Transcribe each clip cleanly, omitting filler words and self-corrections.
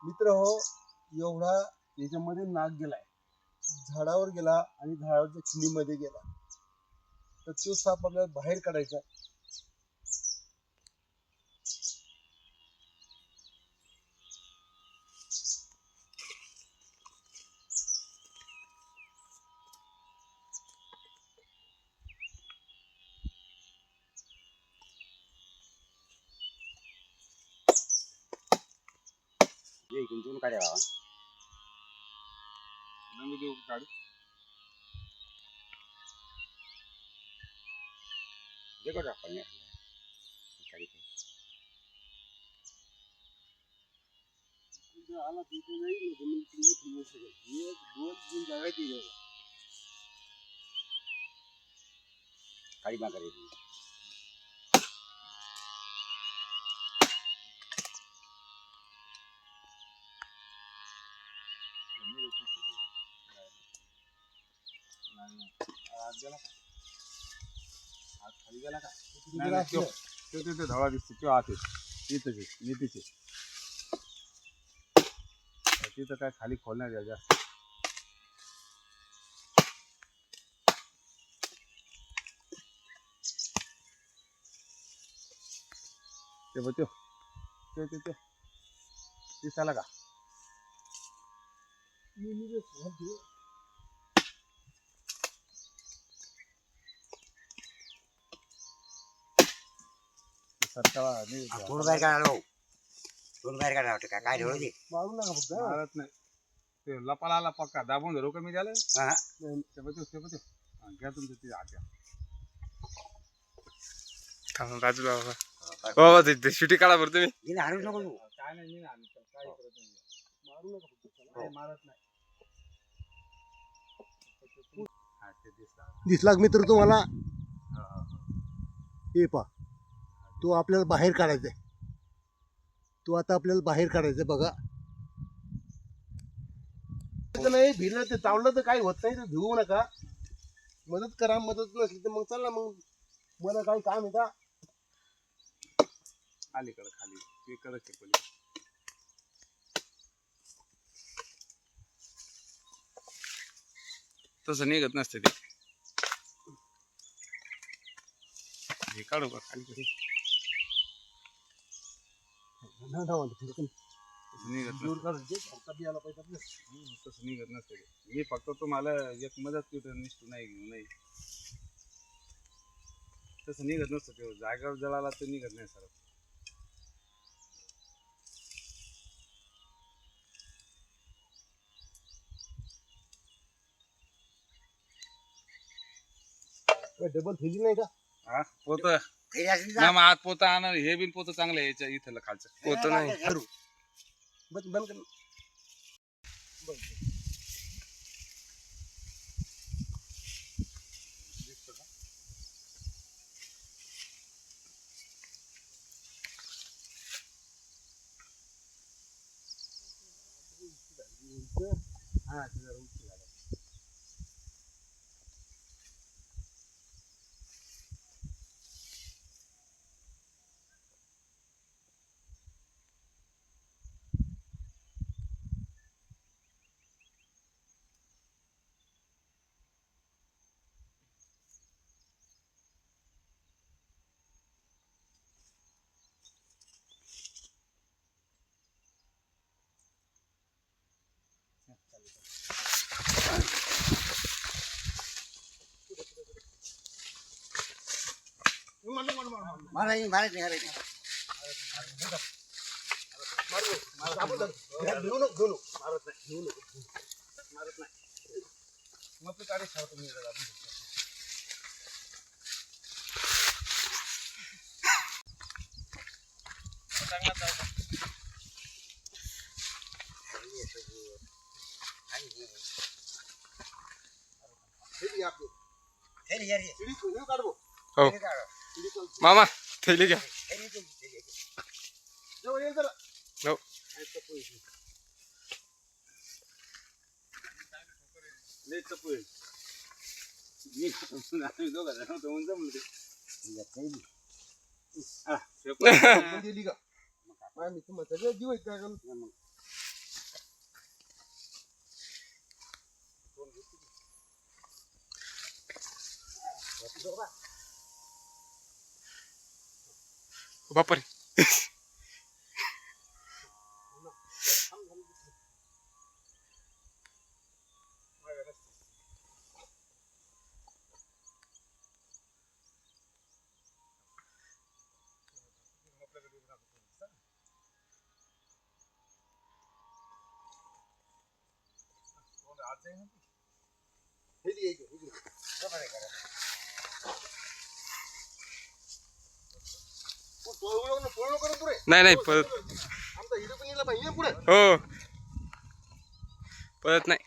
मित्र हो, एवढा याच्यामध्ये नाग गेलाय, झाडावर गेला आणि झाडावरच्या खिंडीमध्ये गेला, तर तो साप आपल्याला बाहेर काढायचा. गुंतवून काढावा काढू आला तिथे नाही काळी मा करायची खाली गेला का तिथे धवळा दिसतो तो आत तिथं नीतीचे तिथं काय खाली खोलण्यात द्या जास्त. ते बघतो ते दिसायला का थोडं बाहेर काढा थोडं बाहेर काढा वाटतं काय ठेवलं ते मारू नका फक्त मारत नाही ते लपाला आला पक्का दाबून धरू कमी झालं ते बघतो घ्या तुमचं ते आत्या बाजूला बाबा ते शिटी काढा बरं तुम्ही हाणूच नको तू काय नाही काय करत नाही मारू नका फक्त मारत नाही. दिसला मित्र तुम्हाला हे पा तो आपल्याला बाहेर काढायचा आहे. तो आता आपल्याला बाहेर काढायचा बघा. नाही भिलं ते चावलं तर काही होत नाही तर भिवू नका. मदत करा मदत नसली तर मग चला मग मला काही काम आहे का अलीकडे खाली इकडे पली तसं निघत नसते ते काढू का खाली कधी तसं निघत नसते मी फक्त तुम्हाला एक मदत निष्ठू नाही घेऊ नाही तसं निघत नसतं ते जागेवर जळाला तर निघत नाही सर. डबल थैली नाही का हा पोत आत पोता आण हे बिन पोत चांगलं आहे याच्या इथलं खालचं पोत नाही बंद कर हा मारायची मारायची हो मामा थैली घ्या हो लय चपू आहे दोघं जमलं ते दिली का मी तुम्हाला सगळं जीव आहेत का बापरे नाही नाही पळत आमचा हिरो पण येला पाहिजे पुढे हो पळत नाही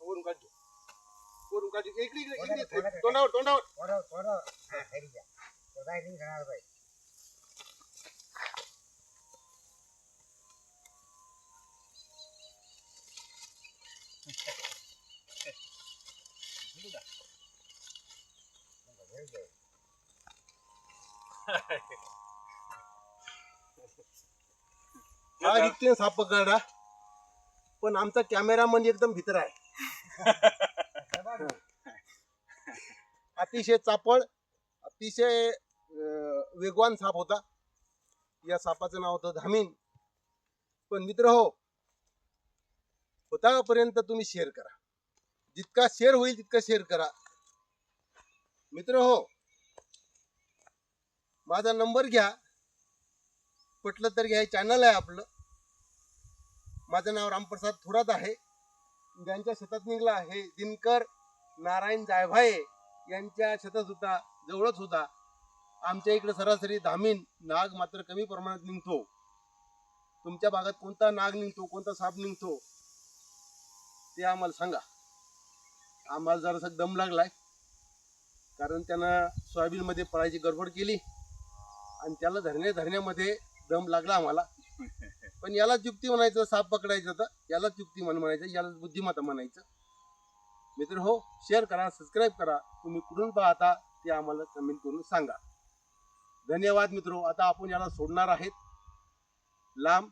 वरून काढतो इकडे इकडे इकडे तोंडावर तोंडावर थोडं थोडं खाली द्या तो काय नाही खाणार बाई हा रिक्ते साप पकडा पण आमचा कॅमेरामन एकदम भीतर आहे अतिशय चापळ अतिशय वेगवान साप होता या सापाचं नाव होतं धामीन पण मित्र हो होतापर्यंत तुम्ही शेअर करा जितका शेअर होईल तितका शेअर करा मित्र हो माझा नंबर घ्या पटलं तर घ्या चॅनल आहे आपलं माझं नाव रामप्रसाद थोरात आहे ज्यांच्या शेतात निघला आहे दिनकर नारायण जायभाये यांच्या शेतात होता जवळच होता आमच्या इकडे सरासरी धामीन नाग मात्र कमी प्रमाणात निघतो तुमच्या भागात कोणता नाग निघतो कोणता साप निघतो ते आम्हाला सांगा आम्हाला जरासा दम लागलाय कारण त्यानं सोयाबीन मध्ये पळायची गडबड केली आणि त्याला धरण्यामध्ये दम लागला आम्हाला पण यालाच युक्ती म्हणायचं साप पकडायचं तर यालाच युक्ती म्हणायचं यालाच बुद्धिमत्ता म्हणायचं मित्र हो शेअर करा सबस्क्राईब करा तुम्ही कुठून पाहता ते आम्हाला कमेंट करून सांगा धन्यवाद मित्रो आता आपण याला सोडणार आहेत लांब